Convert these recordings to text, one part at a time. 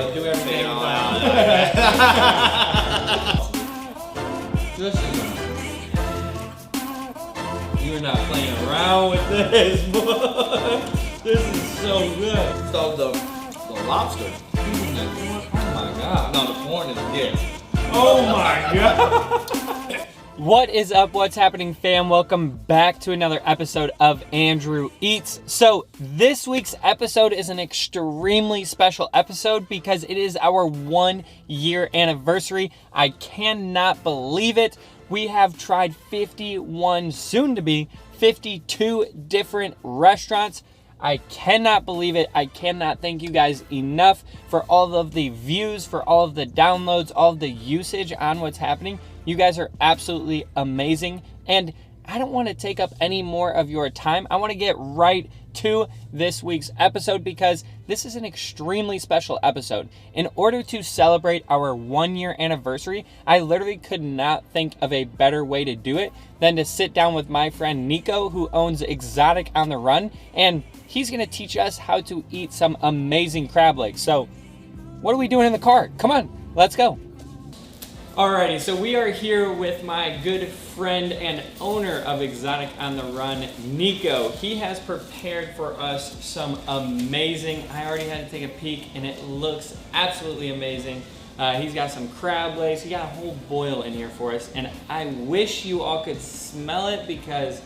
do everything on You're not playing around with this, boy. This is so good. So the lobster. Oh my god. No, the corn is good. Oh my god. What is up? What's happening, fam? Welcome back to another episode of Andrew Eats. So this week's episode is an extremely special episode because it is our 1 year anniversary. I cannot believe it. We have tried 51, soon to be 52 different restaurants. I cannot believe it. I cannot thank you guys enough for all of the views, for all of the downloads, all of the usage on what's happening. You guys are absolutely amazing. And I don't want to take up any more of your time. I want to get right to this week's episode because this is an extremely special episode. In order to celebrate our 1 year anniversary, I literally could not think of a better way to do it than to sit down with my friend Nicco, who owns Exotic on the Run, and he's going to teach us how to eat some amazing crab legs. So what are we doing in the car? Come on, let's go. Alrighty, so we are here with my good friend and owner of Exotic on the Run, Nicco. He has prepared for us some amazing, I already had to take a peek and it looks absolutely amazing. He's got some crab legs, he got a whole boil in here for us, and I wish you all could smell it because,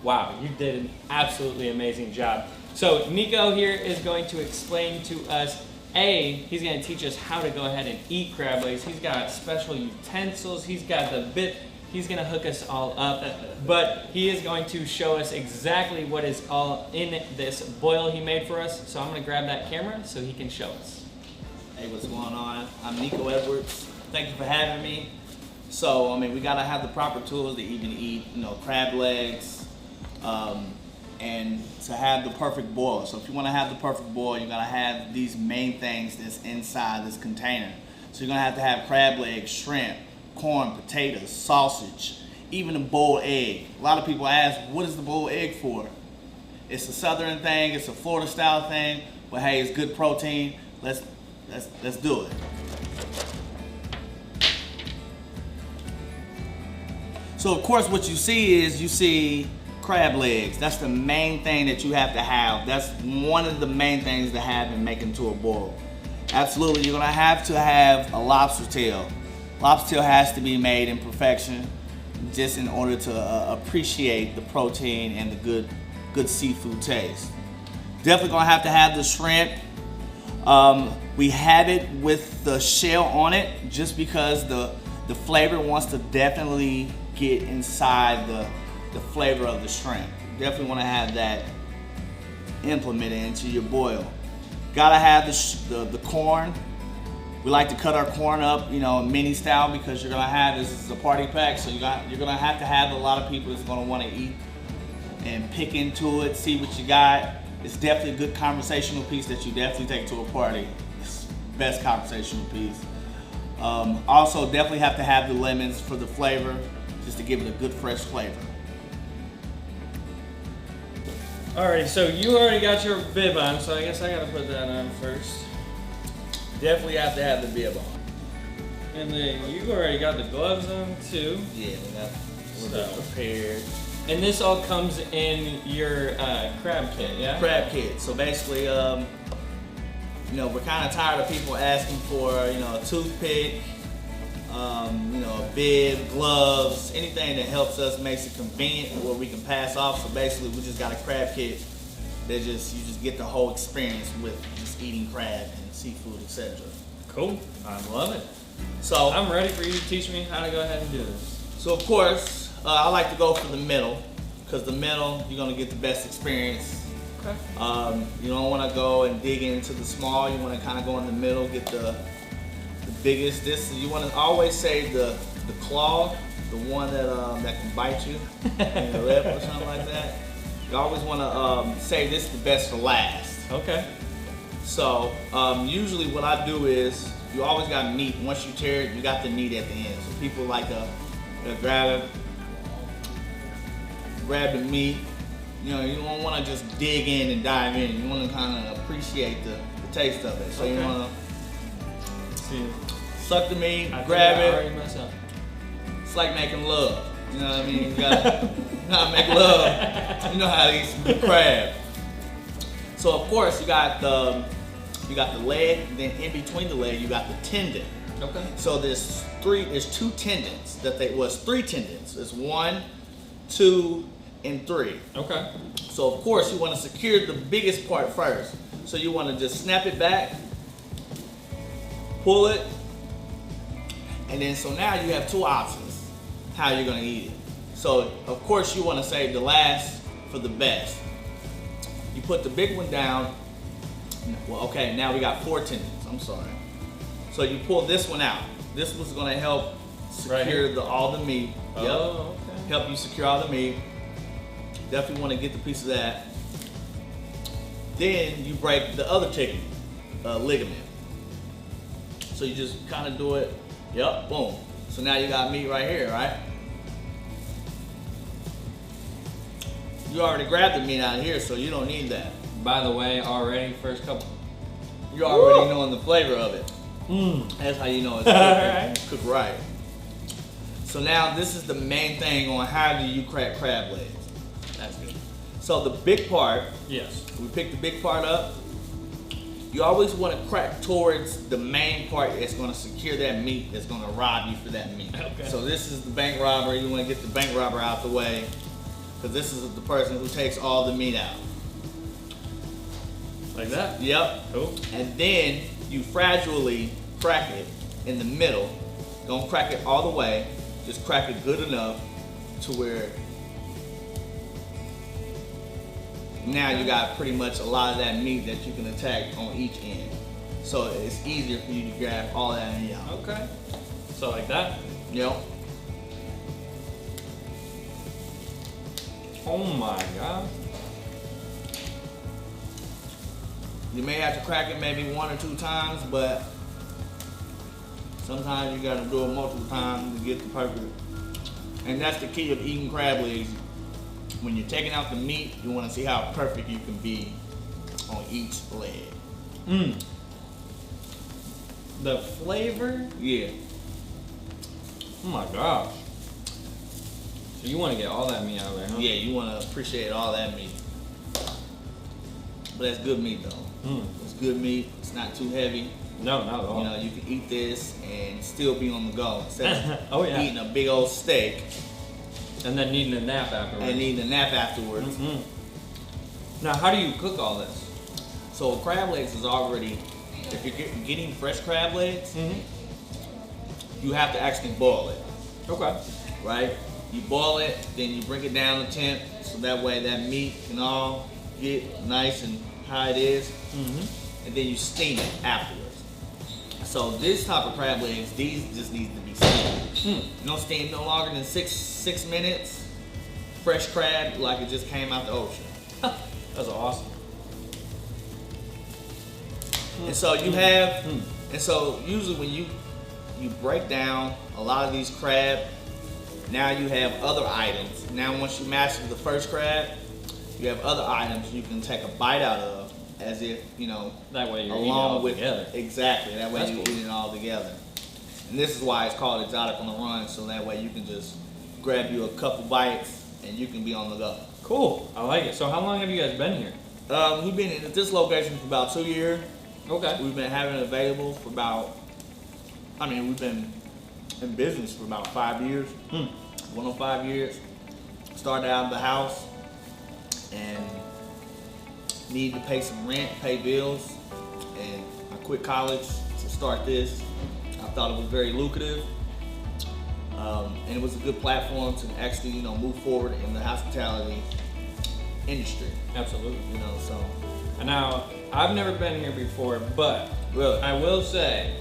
wow, you did an absolutely amazing job. So Nicco here is going to explain to us he's going to teach us how to go ahead and eat crab legs. He's got special utensils. He's got the bit. He's going to hook us all up. But he is going to show us exactly what is all in this boil he made for us. So I'm going to grab that camera so he can show us. Hey, what's going on? I'm Nicco Edwards. Thank you for having me. So, I mean, we got to have the proper tools to even eat, crab legs, and to have the perfect boil. So if you want to have the perfect boil, you got to have these main things that's inside this container. So you're going to have crab legs, shrimp, corn, potatoes, sausage, even a boiled egg. A lot of people ask, what is the boiled egg for? It's a southern thing, it's a Florida style thing, but hey, it's good protein. Let's do it. So of course what you see crab legs. That's the main thing that you have to have. That's one of the main things to have in making to a boil. Absolutely, you're gonna have to have a lobster tail. Lobster tail has to be made in perfection just in order to appreciate the protein and the good seafood taste. Definitely gonna have to have the shrimp. We have it with the shell on it just because the flavor wants to definitely get inside the flavor of the shrimp. Definitely want to have that implemented into your boil. Gotta have the corn. We like to cut our corn up, mini style because you're gonna have this is a party pack, so you're gonna have to have a lot of people that's gonna want to eat and pick into it, see what you got. It's definitely a good conversational piece that you definitely take to a party. It's the best conversational piece. Also, definitely have to have the lemons for the flavor, just to give it a good fresh flavor. Alright, so you already got your bib on, so I guess I gotta put that on first. Definitely have to have the bib on. And then you already got the gloves on too. Yeah, we're prepared. And this all comes in your crab kit, yeah? Crab kit. So basically, we're kind of tired of people asking for, a toothpick, a bib, gloves, anything that helps us, makes it convenient where we can pass off. So basically, we just got a crab kit that you just get the whole experience with just eating crab and seafood, etc. Cool. I love it. So I'm ready for you to teach me how to go ahead and do this. So of course, I like to go for the middle because the middle you're gonna get the best experience. Okay. You don't want to go and dig into the small. You want to kind of go in the middle, get the biggest. You want to always save the claw, the one that can bite you in the lip or something like that. You always want to say this is the best for last. Okay. So usually what I do is you always got meat. Once you tear it, you got the meat at the end. So people like to grab the meat. You don't want to just dig in and dive in. You want to kind of appreciate the taste of it. So you want to See, Suck the meat, I grab think I already it. messed up. It's like making love. You know what I mean? You gotta make love. You know how to eat some crab. So of course you got the leg, then in between the leg you got the tendon. Okay. So there's two tendons it's 3 tendons. It's 1, 2, and 3. Okay. So of course you want to secure the biggest part first. So you want to just snap it back, pull it, and then so now you have 2 options how you're gonna eat it. So of course you want to save the last for the best. You put the big one down. Well, okay, now we got 4 tendons. I'm sorry. So you pull this one out. This was gonna help secure all the meat. Yep. Oh, okay. Help you secure all the meat. Definitely want to get the piece of that. Then you break the other chicken ligament. So you just kind of do it. Yep, boom. So now you got meat right here, right? You already grabbed the meat out of here, so you don't need that. By the way, already first couple. You're already knowing the flavor of it. That's how you know it's cooked right. So now this is the main thing on how do you crack crab legs. That's good. So the big part, Yes. we pick the big part up. You always want to crack towards the main part that's going to secure that meat, that's going to rob you for that meat. Okay. So this is the bank robber. You want to get the bank robber out the way, because this is the person who takes all the meat out. Like that? Yep. Cool. And then you gradually crack it in the middle. Don't crack it all the way. Just crack it good enough to where now you got pretty much a lot of that meat that you can attack on each end. So it's easier for you to grab all that in out. Okay. So like that? Yep. Oh my god. You may have to crack it maybe 1 or 2 times, but sometimes you gotta do it multiple times to get the perfect. And that's the key of eating crab legs. When you're taking out the meat, you wanna see how perfect you can be on each leg. The flavor? Yeah. Oh my gosh. So you want to get all that meat out of there, huh? Yeah, you wanna appreciate all that meat. But that's good meat though. It's good meat, it's not too heavy. No, not at all. You know, you can eat this and still be on the go instead of Oh, yeah. eating a big old steak And then needing a nap afterwards. and needing a nap afterwards. Now, how do you cook all this? So crab legs is already, if you're getting fresh crab legs, you have to actually boil it, Okay. right? You boil it, then you bring it down to temp, so that way that meat can all get nice and how it is, and then you steam it afterwards. So this type of crab legs, these just need to be steamed. You don't steam no longer than six minutes. Fresh crab, like it just came out the ocean. That's awesome. And so you have, and so usually when you break down a lot of these crab, now you have other items. Now once you master the first crab, you have other items you can take a bite out of, as if, you know, That way you're eating it all together. Exactly, that way That's you're cool. eating it all together. And this is why it's called Exotic on the Run, so that way you can just grab you a couple bites and you can be on the go. Cool. I like it. So how long have you guys been here? We've been at this location for about 2 years. Okay. We've been having it available for about, we've been in business for about 5 years. 105 years. Started out of the house and needed to pay some rent, pay bills, and I quit college to start this. I thought it was very lucrative, and it was a good platform to actually, you know, move forward in the hospitality industry. Absolutely. You know, so And now, I've never been here before, but really, I will say,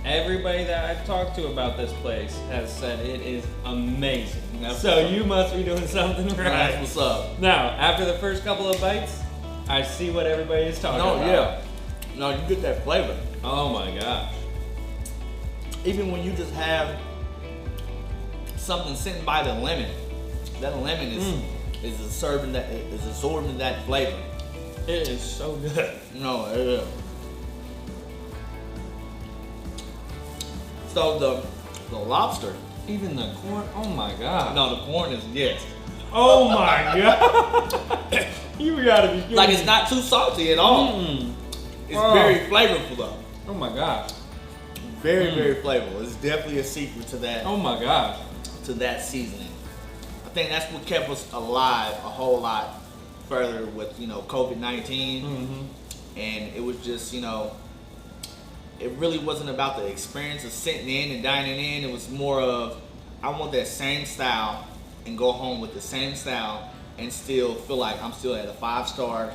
everybody that I've talked to about this place has said it is amazing. That's So what's up. you must be doing something right. that's what's up. Now, after the first couple of bites, I see what everybody is talking No, about. yeah, no, you get that flavor. Oh my gosh. Even when you just have something sitting by the lemon, that lemon is absorbing that flavor. It is so good. No, it is. So the lobster. Even the corn. Oh my god. No, the corn is yes. Oh my god. You gotta be kidding Like me. it's not too salty at all. It's very flavorful though. Oh my god. Very, very flavorful. It's definitely a secret to that. Oh my gosh. To that seasoning. I think that's what kept us alive a whole lot further with, you know, COVID-19. And it was just, you know, it really wasn't about the experience of sitting in and dining in. It was more of, I want that same style and go home with the same style and still feel like I'm still at a 5-star.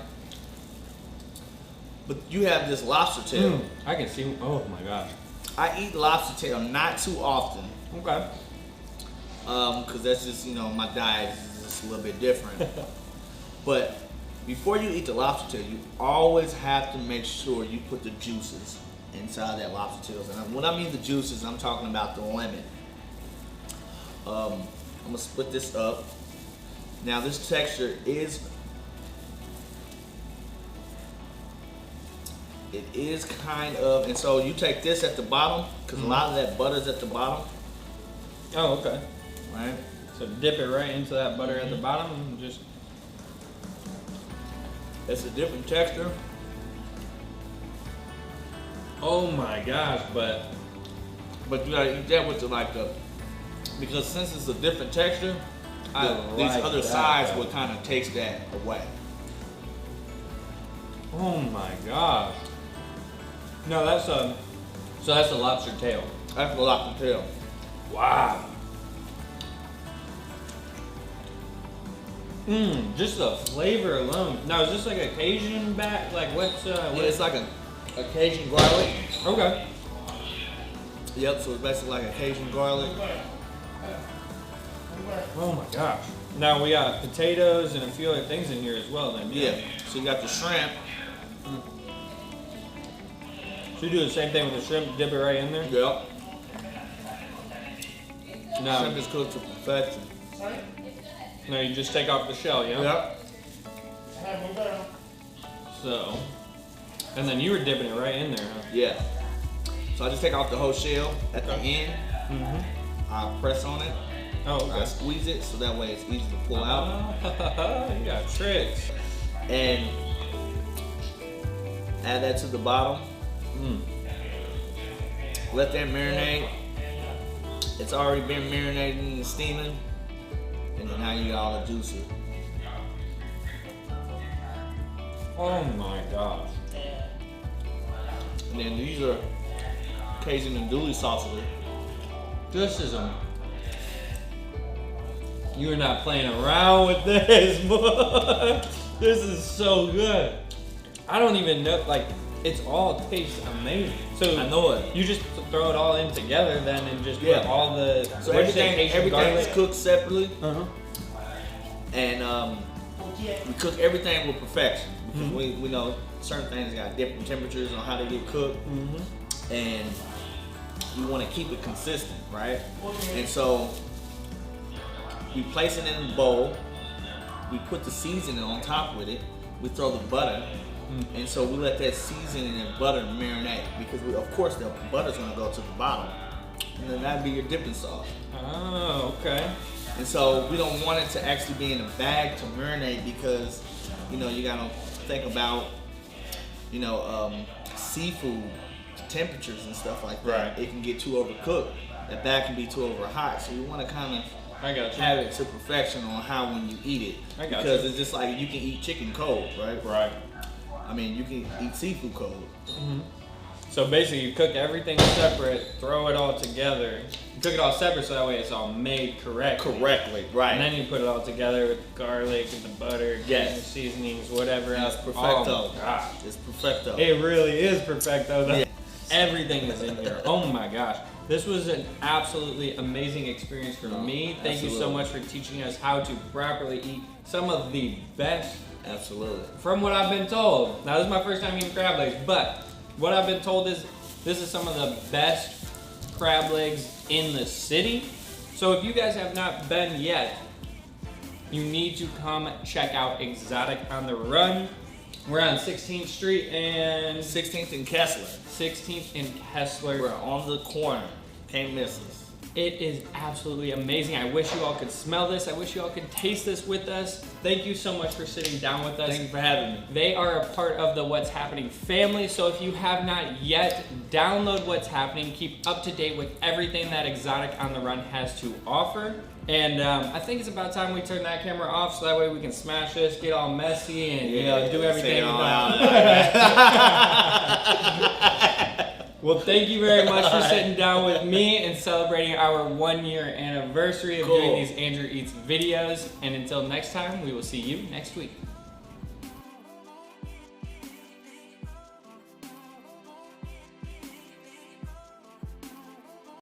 But you have this lobster tail. I can see. Oh my gosh. I eat lobster tail not too often. Okay. Because that's just, you know, my diet is just a little bit different. But before you eat the lobster tail, you always have to make sure you put the juices inside that lobster tail. And when I mean the juices, I'm talking about the lemon. I'm gonna split this up. Now this texture is, it is kind of, and so you take this at the bottom, because a lot of that butter's at the bottom, Oh, okay. right? So dip it right into that butter at the bottom and just. It's a different texture. Oh my gosh, but But you gotta eat that with because since it's a different texture, these like other that, sides though. would kind of taste that away. oh my gosh. No, that's a. So that's a lobster tail. That's a lot to tell. Wow. Just the flavor alone. Now, is this like a Cajun bat? Like what's Yeah, it's like a Cajun garlic. Okay. Yep, so it's basically like a Cajun garlic. Oh my gosh. Now we got potatoes and a few other things in here as well then. Yeah, so you got the shrimp. So you do the same thing with the shrimp, dip it right in there? Yep. No. Shrimp is cooked to perfection. No, you just take off the shell, yeah? Yep. So, and then you were dipping it right in there, huh? Yeah. So I just take off the whole shell at the end. I press on it. Oh, I okay. squeeze it so that way it's easy to pull out. You got tricks. And add that to the bottom. Let that marinate. It's already been marinating and steaming. And then now you got all the juices. Oh my gosh. And then these are Cajun and Dooley sauces. This is a. You're not playing around with this, boy. This is so good. I don't even know, like, it's all tastes amazing. So I know it. You just throw it all in together then and just Yeah. put all the. So what'd you say, everything Cajun is garlic? cooked separately. Uh-huh. And we cook everything with perfection. Because we know certain things got different temperatures on how they get cooked. And we want to keep it consistent, right? And so we place it in the bowl. We put the seasoning on top with it. We throw the butter. And so we let that seasoning and butter marinate. Because of course the butter's going to go to the bottom. And then that'd be your dipping sauce. Oh, okay. And so we don't want it to actually be in a bag to marinate because, you know, you gotta think about, you know, seafood temperatures and stuff like that. Right. It can get too overcooked. That bag can be too over hot. So you want to kind of I got you. have it to perfection on how when you eat it. I got because you. it's just like you can eat chicken cold, right? Right. I mean, you can eat seafood cold. So basically, you cook everything separate, throw it all together. You cook it all separate so that way it's all made correctly. Correctly, right. And then you put it all together with the garlic and the butter, Yes. the seasonings, whatever And else. it's perfecto. Oh my gosh. It's perfecto. It really is perfecto though. Yeah. Everything is in here. Oh my gosh. This was an absolutely amazing experience for me. Thank you so absolutely. much for teaching us how to properly eat some of the best, Absolutely. from what I've been told. Now this is my first time eating crab legs, but what I've been told is this is some of the best crab legs in the city. So if you guys have not been yet, you need to come check out Exotic on the Run. We're on 16th Street and 16th and Kessler. 16th and Kessler. We're on the corner. Can't miss us. It is absolutely amazing. I wish you all could smell this. I wish you all could taste this with us. Thank you so much for sitting down with us. Thank you for having me. They are a part of the What's Happening family, so if you have not yet, download What's Happening. Keep up to date with everything that Exotic on the Run has to offer. And I think it's about time we turn that camera off so that way we can smash this, get all messy, and do everything. Well, thank you very much for sitting down with me and celebrating our 1-year anniversary of doing these Andrew Eats videos. And until next time, we will see you next week.